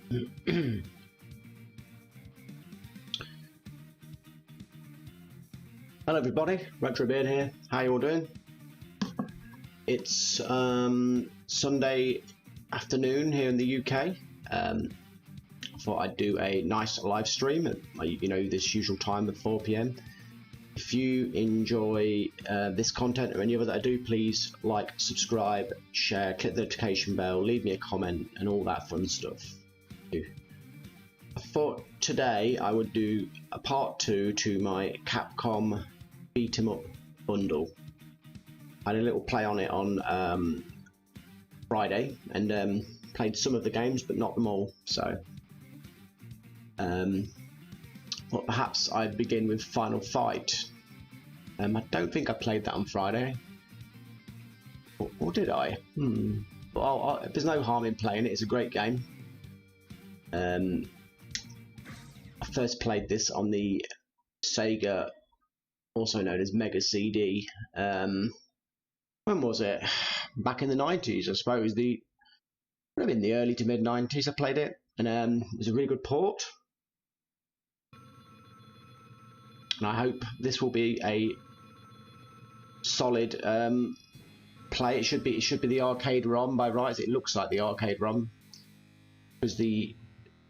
Hello everybody, Retrobeard here. How you all doing? It's Sunday afternoon here in the UK. I thought I'd do a nice live stream at this usual time of 4 PM. If you enjoy this content or any other that I do, please like, subscribe, share, click the notification bell, leave me a comment and all that fun stuff. I thought today I would do a part 2 to my Capcom beat 'em up bundle. I had a little play on it on Friday and played some of the games but not them all, so well, perhaps I'd begin with Final Fight. I don't think I played that on Friday, or did I? But there's no harm in playing it. It's a great game. I first played this on the Sega, also known as Mega CD. When was it? Back in the 90s, I suppose. Probably in the early to mid 90s I played it, and it was a really good port. And I hope this will be a solid play. It should be the arcade ROM by rights. It looks like the arcade ROM, because the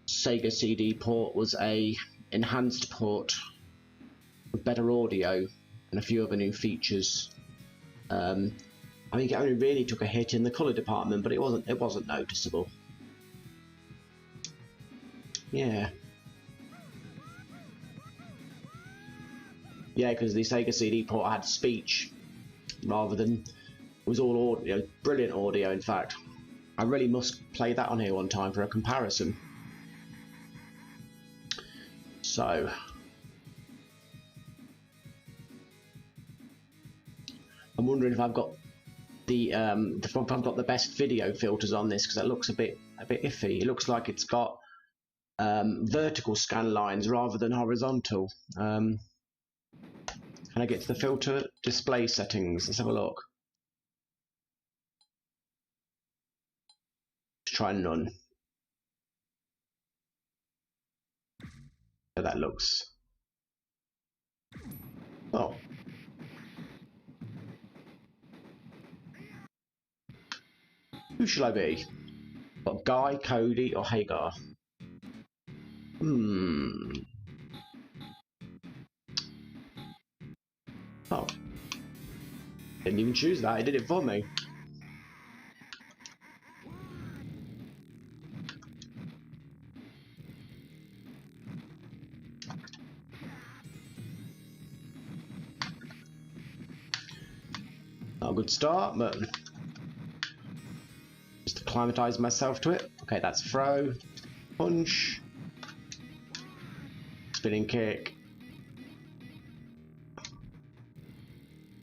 Sega CD port was a enhanced port with better audio and a few other new features. I think it only really took a hit in the colour department, but it wasn't noticeable. Yeah, because the Sega CD port had speech rather than, it was all audio, brilliant audio. In fact, I really must play that on here one time for a comparison. So I'm wondering if I've got the best video filters on this, because it looks a bit iffy. It looks like it's got vertical scan lines rather than horizontal. Can I get to the filter display settings? Let's have a look. Let's try none. So that looks. Oh. Who shall I be? What, Guy, Cody, or Hagar? Oh. Didn't even choose that, it did it for me. Not a good start, but just acclimatise myself to it. Okay, that's throw, punch, spinning kick,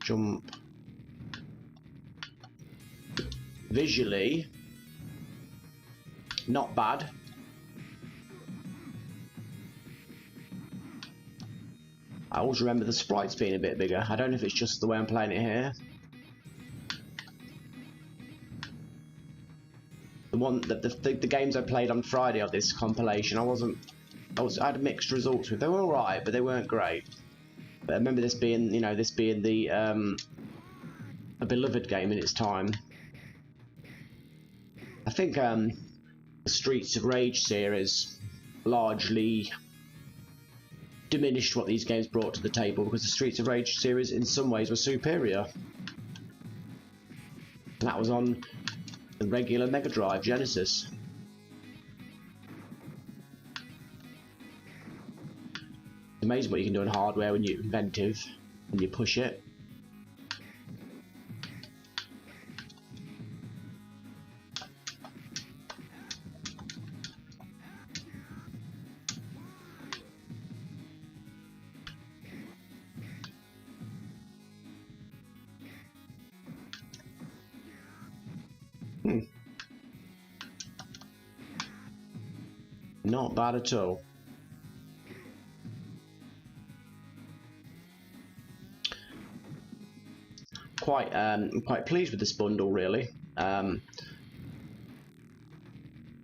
jump. Visually, not bad. I always remember the sprites being a bit bigger. I don't know if it's just the way I'm playing it here. The games I played on Friday of this compilation, I had mixed results with. They were alright, but they weren't great. But I remember this being the a beloved game in its time. I think the Streets of Rage series largely diminished what these games brought to the table, because the Streets of Rage series in some ways was superior. And that was on the regular Mega Drive Genesis. It's amazing what you can do in hardware when you're inventive and you push it. Not bad at all. Quite pleased with this bundle, really.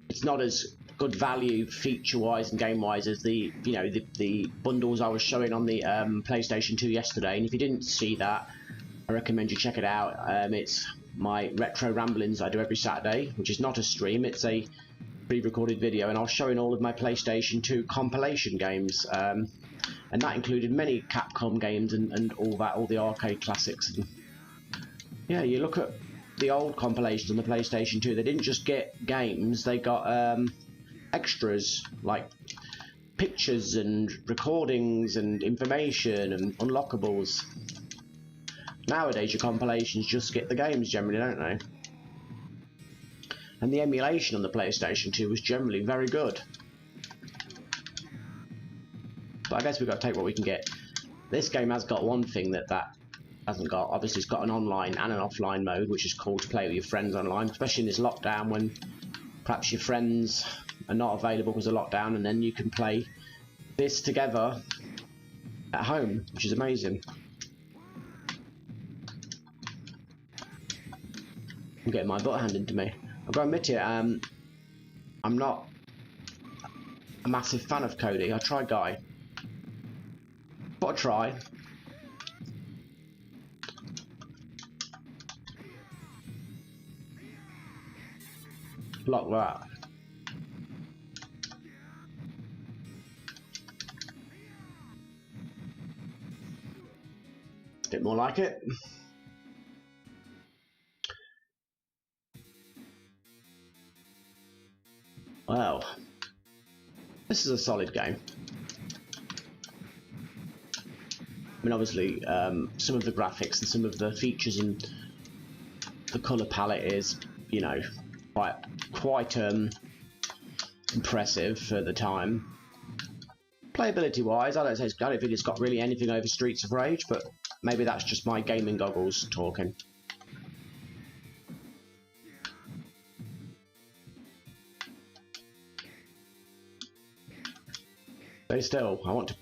It's not as good value feature-wise and game-wise as the the bundles I was showing on the PlayStation 2 yesterday. And if you didn't see that, I recommend you check it out. It's my retro ramblings I do every Saturday, which is not a stream, it's a pre-recorded video, and I was showing all of my PlayStation 2 compilation games, and that included many Capcom games and all the arcade classics. And yeah, you look at the old compilations on the PlayStation 2, they didn't just get games, they got extras like pictures and recordings and information and unlockables. Nowadays your compilations just get the games generally, don't they? And the emulation on the PlayStation 2 was generally very good. But I guess we've got to take what we can get. This game has got one thing that hasn't got. Obviously it's got an online and an offline mode, which is cool to play with your friends online, especially in this lockdown when perhaps your friends are not available because of lockdown, and then you can play this together at home, which is amazing. I'm getting my butt handed to me. I've got to admit it, I'm not a massive fan of Cody. I tried Guy. But I try. Block that. A bit more like it. Well, this is a solid game. I mean, obviously, some of the graphics and some of the features and the colour palette is, you know, quite impressive for the time. Playability-wise, I don't think it's got really anything over Streets of Rage, but maybe that's just my gaming goggles talking. But still, I want to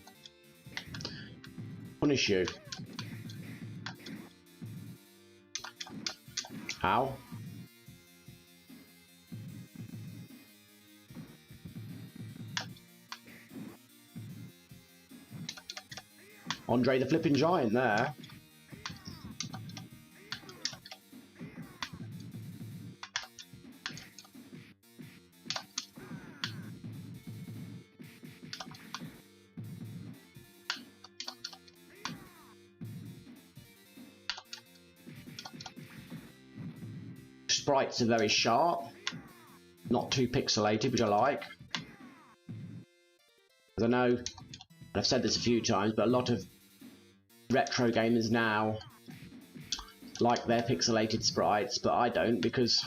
punish you. Ow. Andre the Flipping Giant there. Sprites are very sharp, not too pixelated, which I like. As I know, I've said this a few times, but a lot of retro gamers now like their pixelated sprites, but I don't, because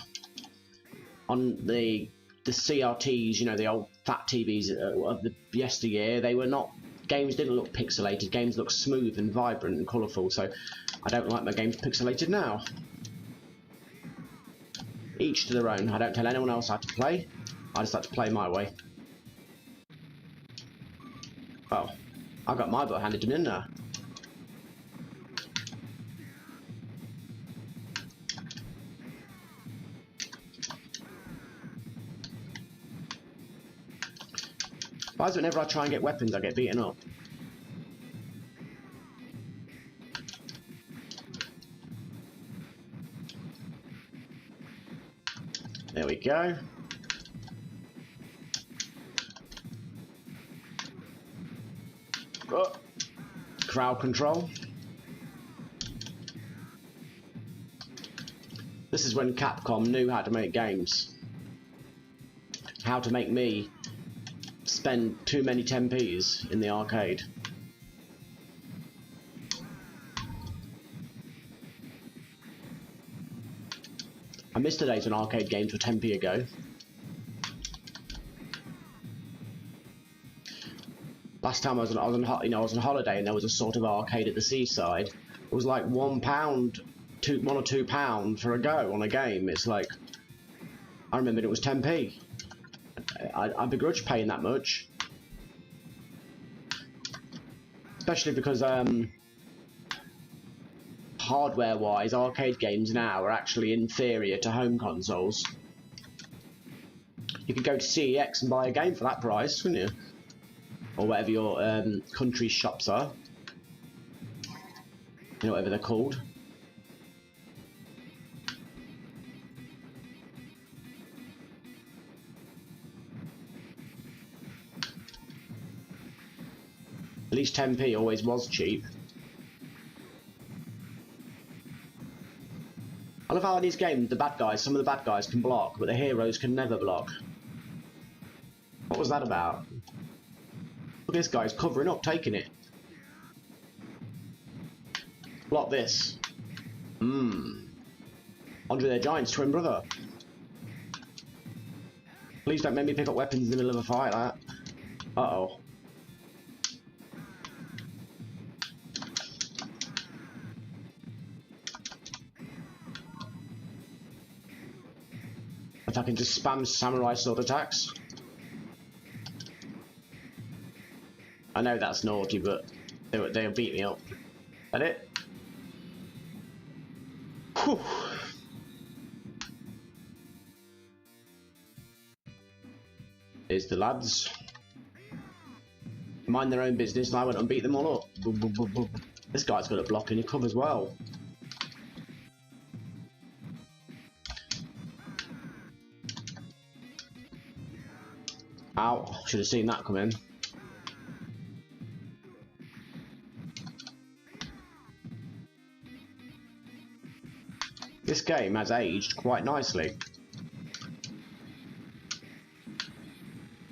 on the CRTs, you know, the old fat TVs of the yesteryear, they were not, games didn't look pixelated, games looked smooth and vibrant and colourful, so I don't like my games pixelated now. Each to their own. I don't tell anyone else how to play, I just like to play my way. Well, I got my butt handed to me, didn't I? Why is it whenever I try and get weapons I get beaten up? There we go. Oh. Crowd control. This is when Capcom knew how to make games. How to make me spend too many 10p's in the arcade. I missed the days when arcade games were 10p a go. Last time I was on holiday and there was a sort of arcade at the seaside. It was like £1, £1 or £2 for a go on a game. It's like, I remembered it was 10p. I begrudge paying that much, especially because hardware-wise, arcade games now are actually inferior to home consoles. You could go to CEX and buy a game for that price, couldn't you? Or whatever your country's shops are. You know, whatever they're called. At least 10p always was cheap. I love how in these games, the bad guys, some of the bad guys can block, but the heroes can never block. What was that about? Look, this guy's covering up, taking it. Block this. Andre the Giant's twin brother. Please don't make me pick up weapons in the middle of a fight, that. Uh-oh. If I can just spam samurai sword attacks. I know that's naughty, but they'll beat me up. That it? Whew. Here's the lads. Mind their own business, and I went and beat them all up. This guy's got a block in your cover as well. Ow, should have seen that come in. This game has aged quite nicely.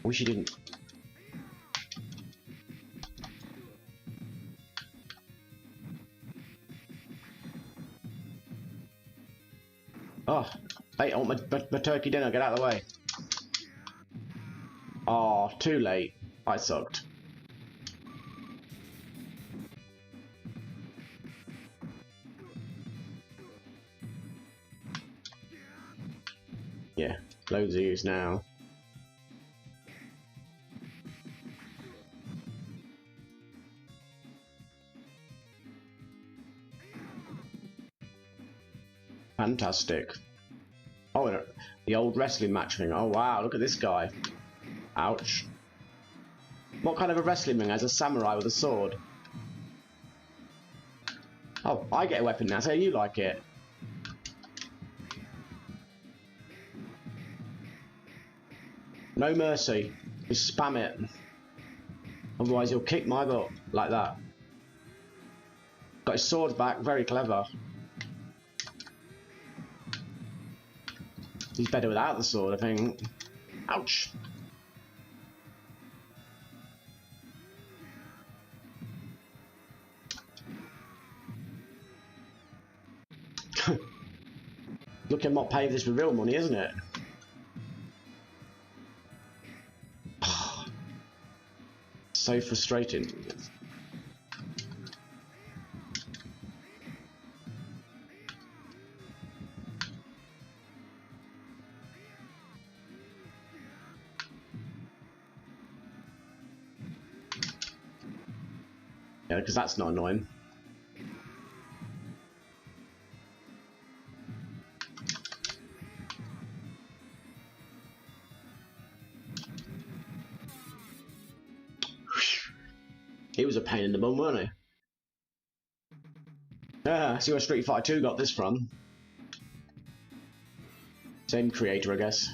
Wish you didn't. Oh, hey, I want my turkey dinner, get out of the way. Oh, too late. I sucked. Yeah, loads of use now. Fantastic. Oh, the old wrestling match thing. Oh wow, look at this guy. Ouch. What kind of a wrestling ring has a samurai with a sword? Oh, I get a weapon now, so you like it. No mercy. Just spam it. Otherwise you'll kick my butt. Like that. Got his sword back, very clever. He's better without the sword, I think. Ouch. Look, I'm not paying this with real money, isn't it? So frustrating. Yeah, because that's not annoying. He was a pain in the bum, weren't he? Ah, see where Street Fighter 2 got this from. Same creator, I guess.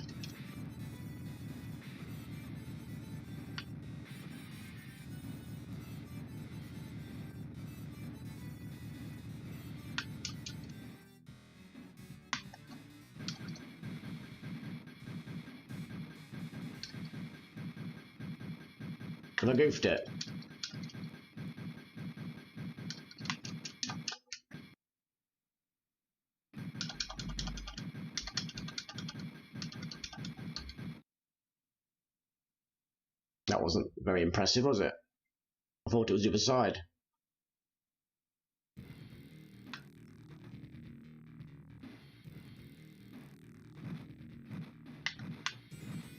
And I goofed it. That wasn't very impressive, was it? I thought it was the other side.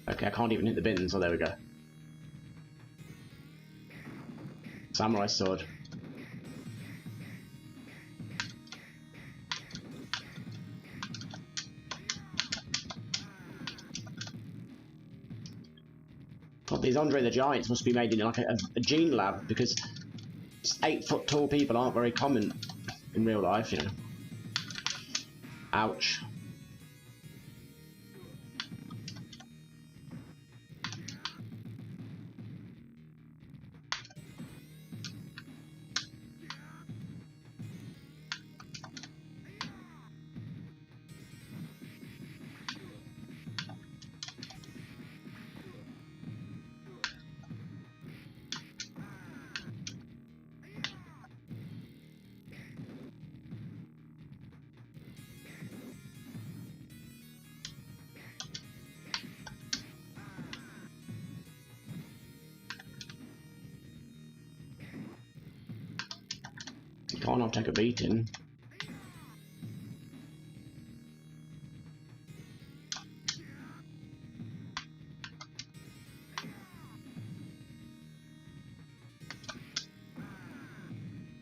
Okay, I can't even hit the bins, so there we go. Samurai sword. These Andre the Giants must be made in like a gene lab, because 8-foot tall people aren't very common in real life, you know. Ouch. Can't I'll take a beating.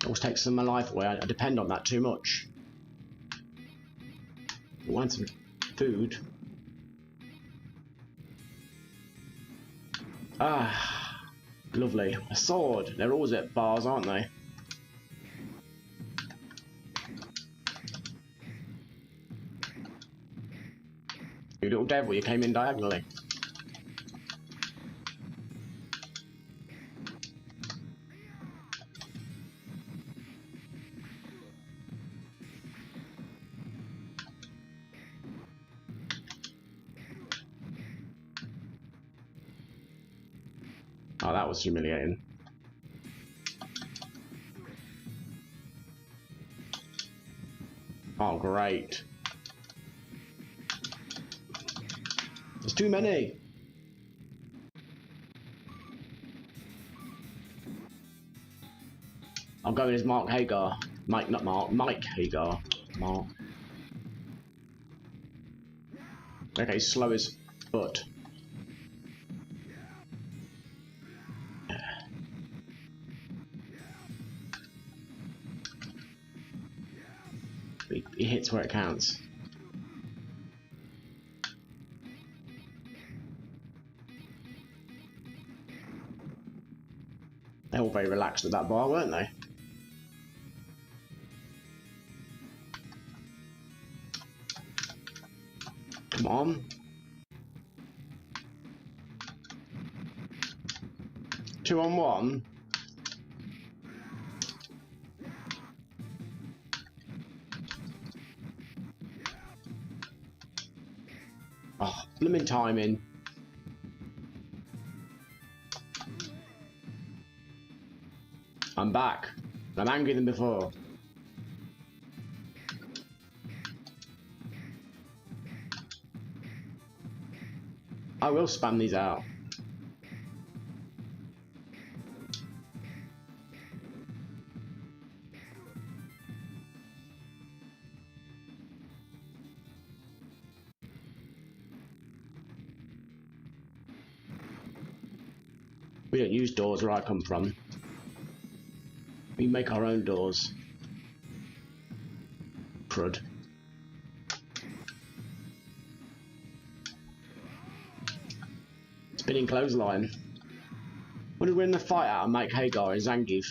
Always takes some of my life away. I depend on that too much. I want some food. Ah, lovely. A sword. They're always at bars, aren't they? You little devil, you came in diagonally. Oh, that was humiliating. Oh, great. There's too many. I'm going as Mark Hagar. Mike, not Mark. Mike Hagar. Mark. Okay, slow as foot. He hits where it counts. They were all very relaxed at that bar, weren't they? Come on. Two on one. Oh, blooming timing. I'm back. I'm angrier than before. I will spam these out. We don't use doors where I come from. We make our own doors. Crud. Spinning clothesline. When we win the fight out of Mike Hagar and Zangief?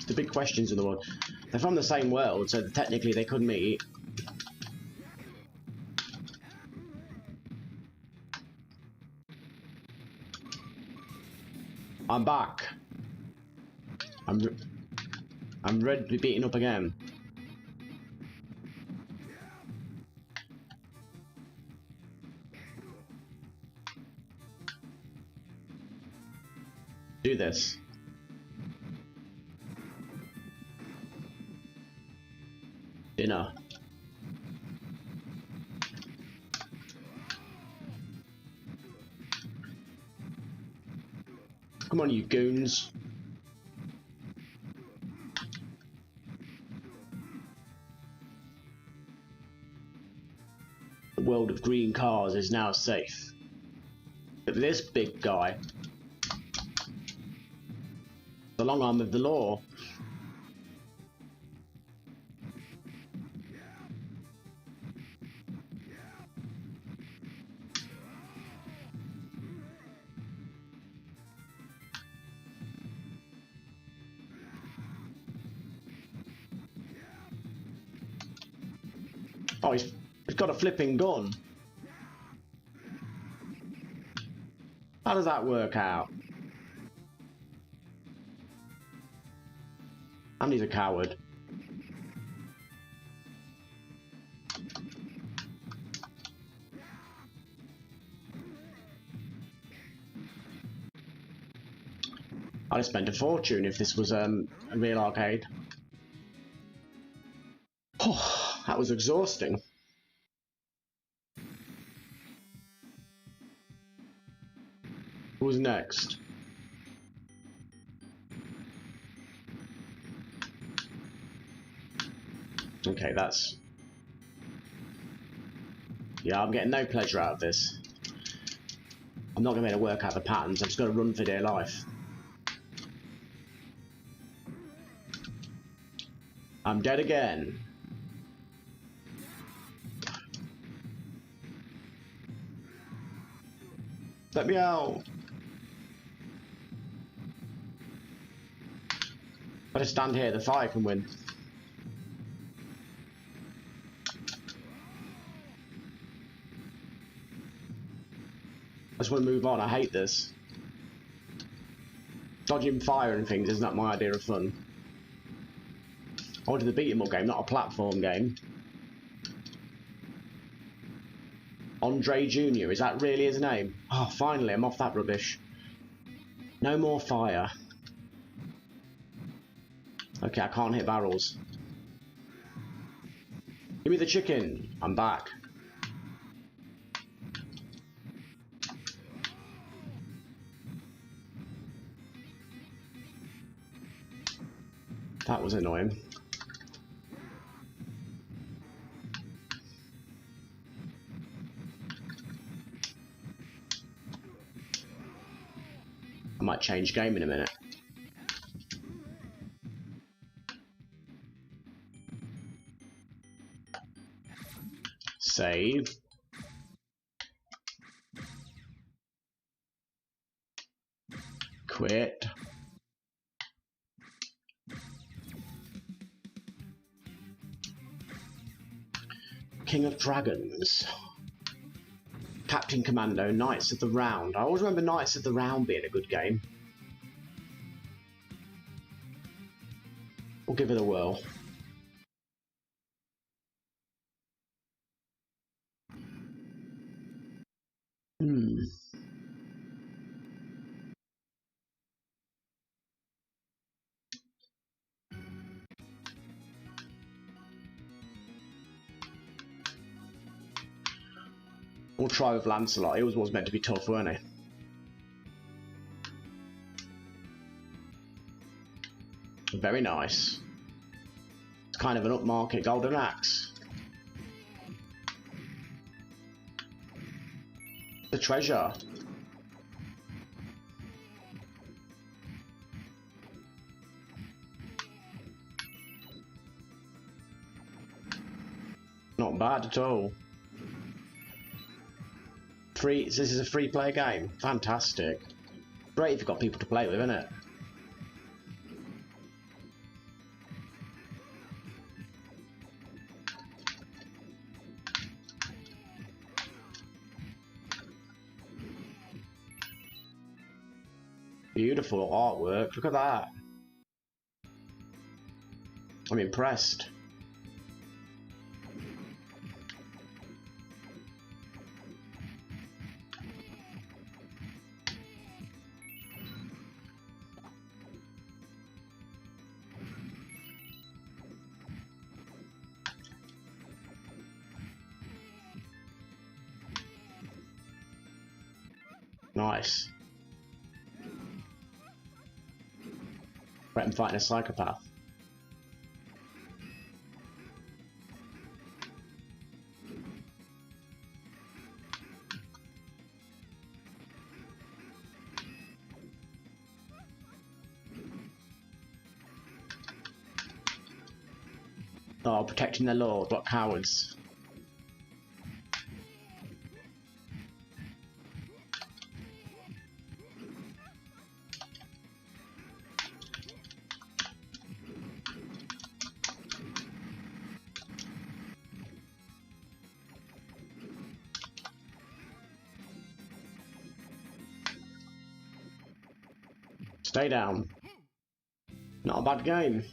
The big questions in the world. They're from the same world, so technically they could meet. I'm back. I'm ready to be beaten up again. Do this. Dinner. Come on, you goons. The world of green cars is now safe. But this big guy, the long arm of the law. Oh, he's got a flipping gun. How does that work out? And he's a coward. I'd have spent a fortune if this was a real arcade. Oh, that was exhausting. Who's next? Okay, that's... Yeah, I'm getting no pleasure out of this. I'm not going to be able to work out the patterns, I'm just going to run for dear life. I'm dead again. Let me out. If I just stand here, the fire can win. I just want to move on, I hate this. Dodging fire and things is not my idea of fun. I wanted a beat-em-up game, not a platform game. Andre Jr., is that really his name? Oh, finally, I'm off that rubbish. No more fire. Okay, I can't hit barrels. Give me the chicken. I'm back. That was annoying. I might change game in a minute. Save. Quit. King of Dragons. Captain Commando, Knights of the Round. I always remember Knights of the Round being a good game. We'll give it a whirl. We'll try with Lancelot. He always was meant to be tough, weren't he? Very nice. It's kind of an upmarket golden axe. The treasure. Not bad at all. This is a free play game. Fantastic. Great if you've got people to play with, isn't it? Beautiful artwork. Look at that. I'm impressed. Nice. Right, I'm fighting a psychopath. Oh, protecting their lord, what cowards. Stay down. Not a bad game.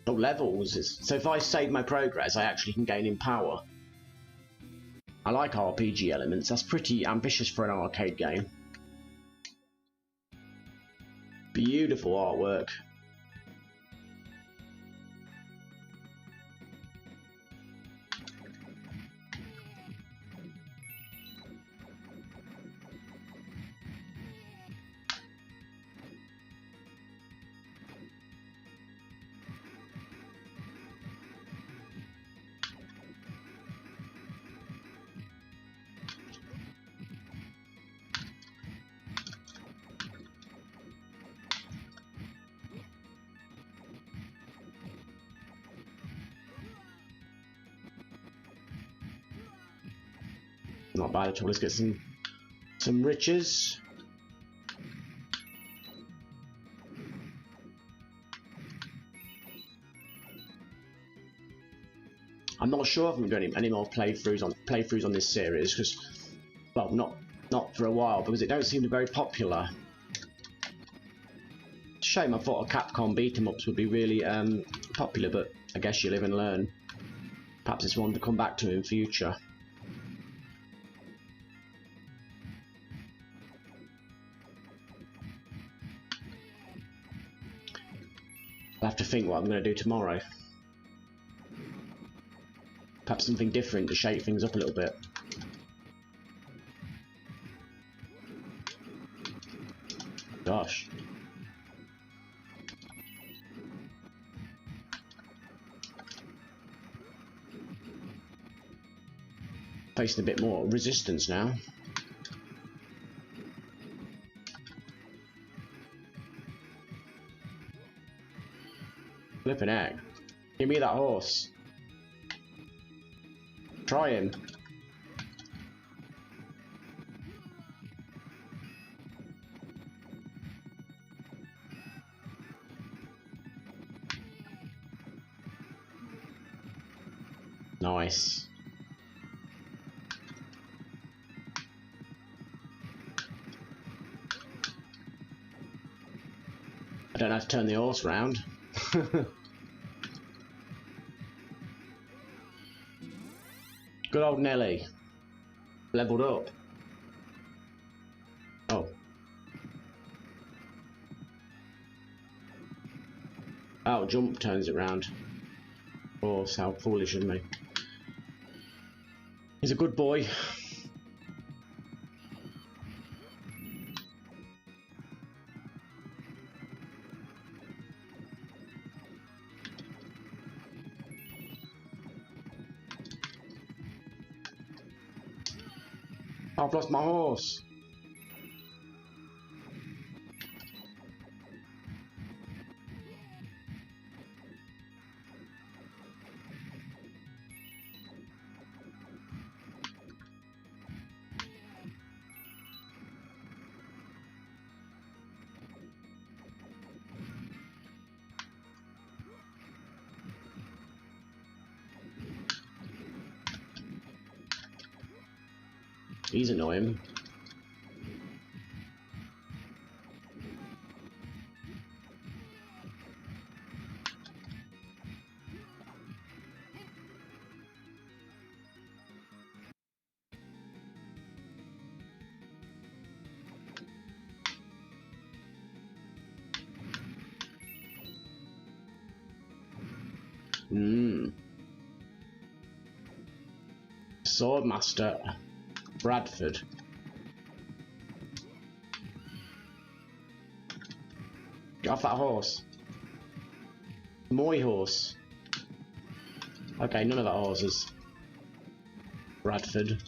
Oh, levels. So if I save my progress, I actually can gain in power. I like RPG elements. That's pretty ambitious for an arcade game. Beautiful artwork. Not bad at all. Let's get some riches. I'm not sure if I'm doing any more playthroughs on this series because, well, not for a while because it don't seem to be very popular. Shame. I thought a Capcom beat 'em ups would be really popular, but I guess you live and learn. Perhaps it's one to come back to in future. I'll have to think what I'm going to do tomorrow. Perhaps something different to shake things up a little bit. Gosh. Facing a bit more resistance now. Flippin' heck. Give me that horse. Try him. Nice. I don't have to turn the horse round. Good old Nelly. Leveled up. Oh. Oh, jump turns it round. Oh, how foolish of me. He's a good boy. I've lost my horse. He's annoying. Swordmaster Bradford. Get off that horse. My horse. Okay, none of that horses. Bradford.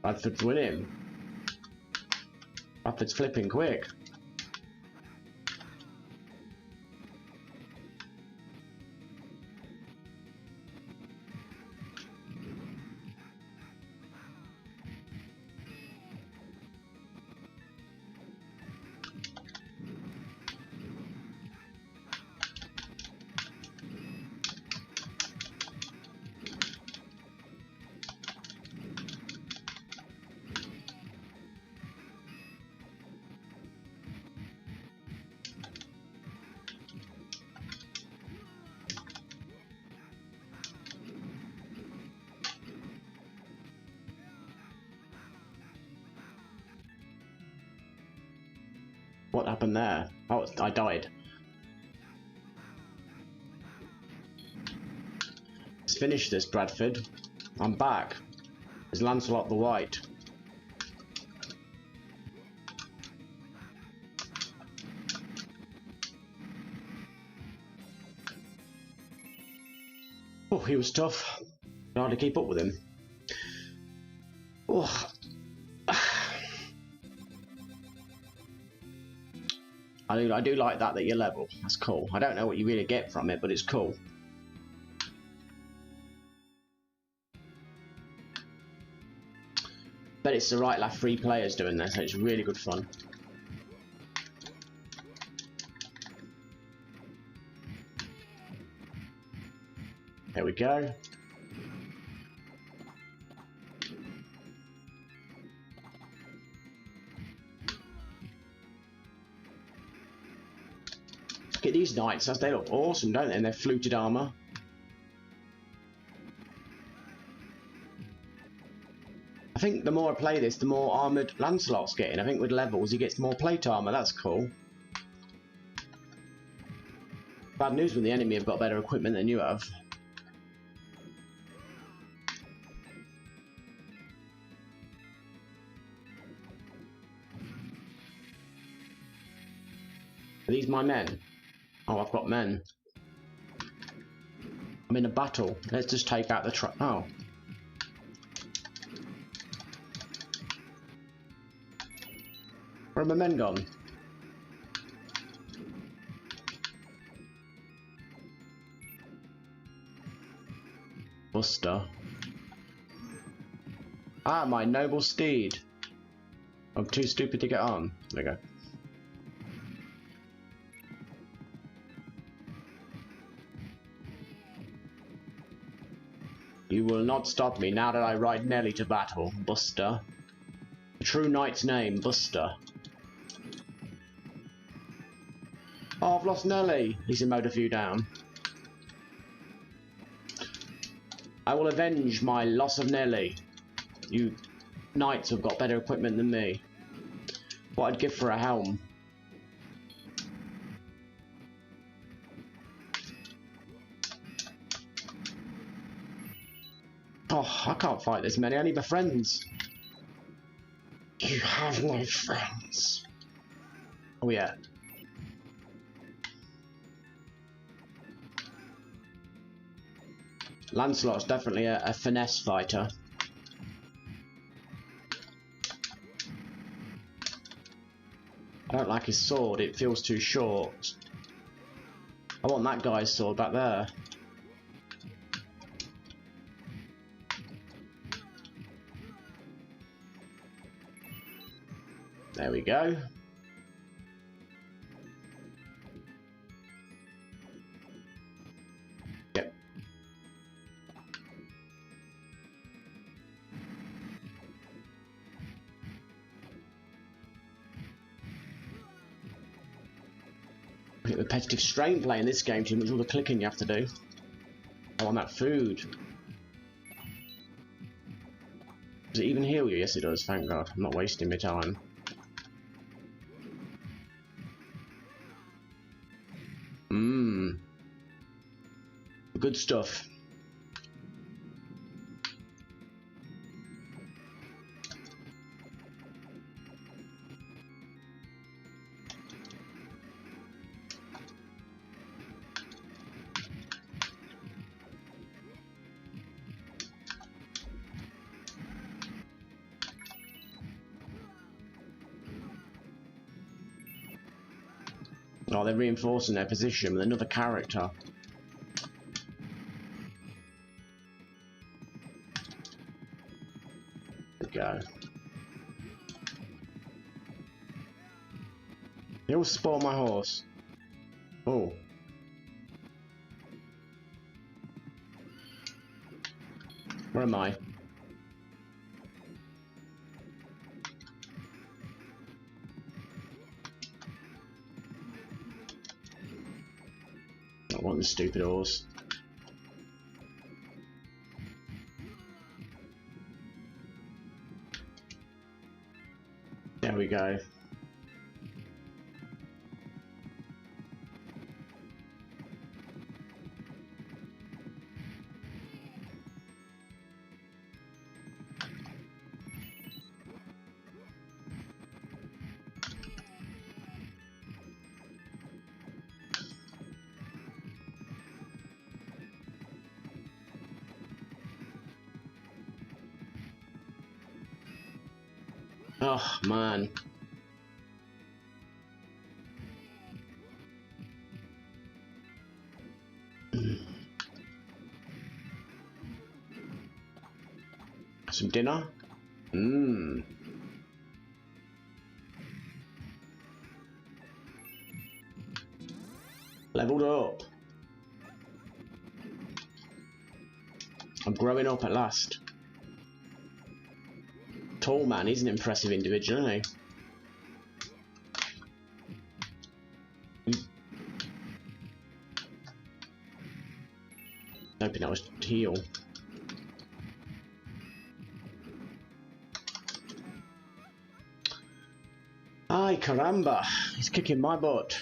Bradford's winning. Bradford's flipping quick. What happened there? Oh, I died. Let's finish this, Bradford. I'm back. Is Lancelot the White? Oh, he was tough. Hard to keep up with him. Oh. I do like that you're level. That's cool. I don't know what you really get from it, but it's cool. But it's the right last 3 players doing this, so it's really good fun. There we go. Look at these knights, they look awesome, don't they? And their fluted armor. I think the more I play this, the more armored Lancelot's getting. I think with levels, he gets more plate armor. That's cool. Bad news when the enemy have got better equipment than you have. Are these my men? Oh, I've got men. I'm in a battle. Let's just take out the truck. Oh. Where are my men gone? Buster. Ah, my noble steed. I'm too stupid to get on. There we go. You will not stop me now that I ride Nelly to battle, Buster. The true knight's name, Buster. Oh, I've lost Nelly. He's mowed a few down. I will avenge my loss of Nelly. You knights have got better equipment than me. What I'd give for a helm. Oh, I can't fight this many. I need my friends. You have no friends. Oh yeah. Lancelot's definitely a finesse fighter. I don't like his sword. It feels too short. I want that guy's sword back there. There we go. Yep. I get repetitive strain playing this game too much, all the clicking you have to do. I want that food. Does it even heal you? Yes it does, thank God. I'm not wasting my time. Mmm. Good stuff. Oh, they're reinforcing their position with another character. There we go. They all spoil my horse. Oh. Where am I? I want the stupid horse. There we go. Oh, man. Some dinner? Mmm. Leveled up. I'm growing up at last. Tall man, he's an impressive individual, isn't he? Hoping that was heal. Ay, caramba, he's kicking my butt.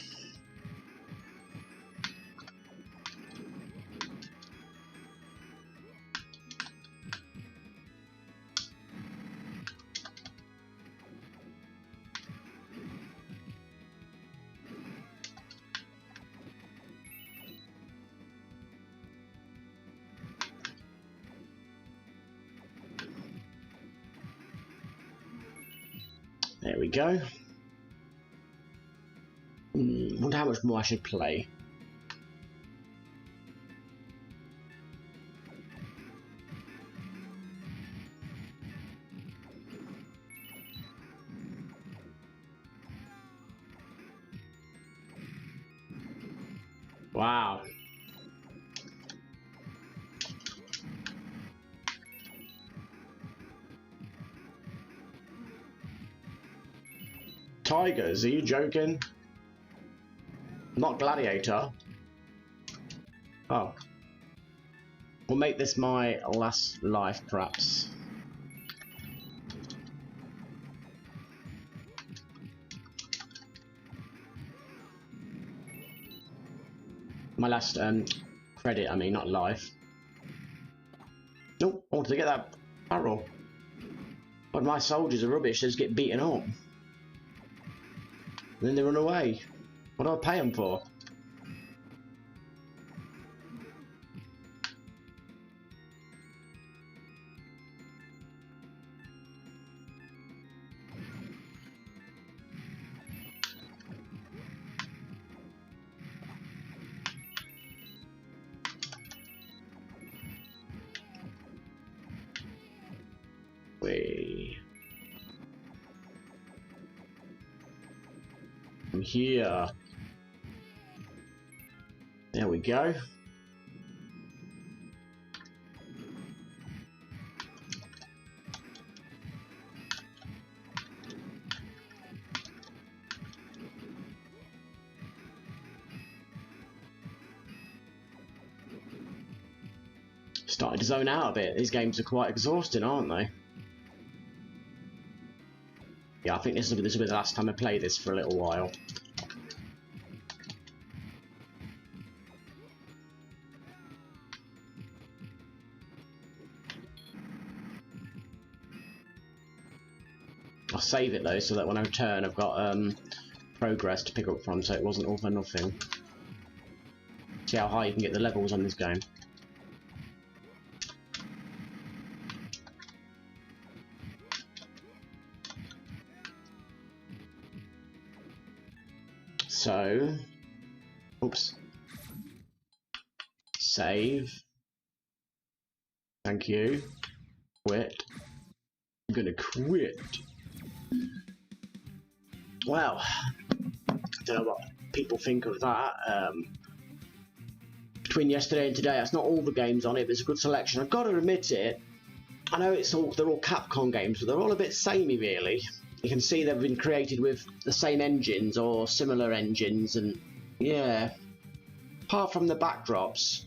There we go. Wonder how much more I should play. Wow. Tigers, are you joking? Not gladiator. Oh. We'll make this my last life, perhaps. My last credit, I mean, not life. Nope, I wanted to get that barrel. But my soldiers are rubbish, they just get beaten up. And then they run away. What do I pay them for? From here. There we go. Started to zone out a bit. These games are quite exhausting, aren't they? Yeah, I think this will be the last time I play this for a little while. I'll save it though, so that when I return I've got progress to pick up from, so it wasn't all for nothing. See how high you can get the levels on this game. So, oops, save, thank you, quit, I'm gonna quit. Well, I don't know what people think of that. Between yesterday and today, that's not all the games on it, there's a good selection. I've got to admit it, I know they're all Capcom games, but they're all a bit samey really. You can see they've been created with the same engines or similar engines, and yeah, apart from the backdrops,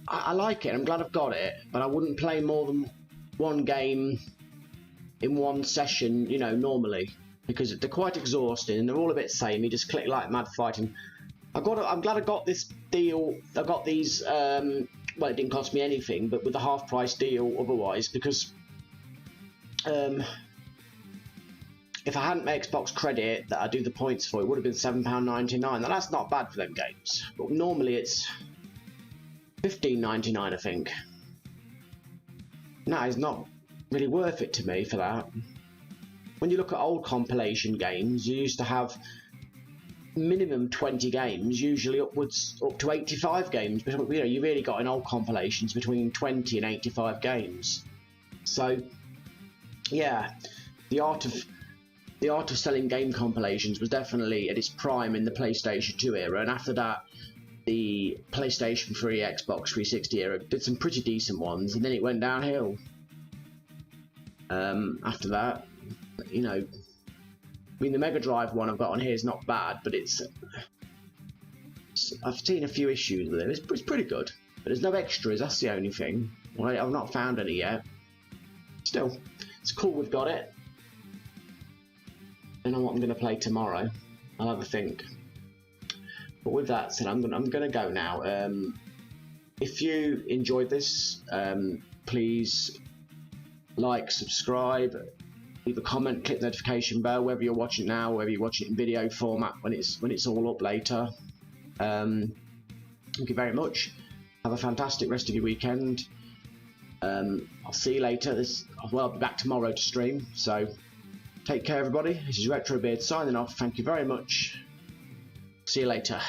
I like it. I'm glad I've got it, but I wouldn't play more than one game in one session, you know, normally, because they're quite exhausting and they're all a bit samey. Just click like mad fighting. I'm glad I got this deal. I got these. Well, it didn't cost me anything, but with the half-price deal otherwise, because if I hadn't made Xbox credit that I do the points for, it would have been £7.99. Now that's not bad for them games, but normally it's $15.99, I think. No, it's not really worth it to me for that. when you look at old compilation games, you used to have minimum 20 games, usually up to 85 games. But you know, you really got in old compilations between 20 and 85 games. So yeah, the art of selling game compilations was definitely at its prime in the PlayStation 2 era, and after that the PlayStation 3, Xbox 360 era did some pretty decent ones, and then it went downhill. After that, you know, I mean, the Mega Drive one I've got on here is not bad, but I've seen a few issues with it. It's pretty good, but there's no extras. That's the only thing. Well, I've not found any yet. Still, it's cool we've got it. I don't know what I'm going to play tomorrow. I'll have a think. But with that said, I'm going to go now. If you enjoyed this, please like, subscribe, leave a comment, click the notification bell, whether you're watching now, whether you're watching it in video format when it's all up later. Thank you very much. Have a fantastic rest of your weekend. I'll see you later. I'll be back tomorrow to stream. So take care, everybody. This is Retrobeard signing off. Thank you very much. See you later.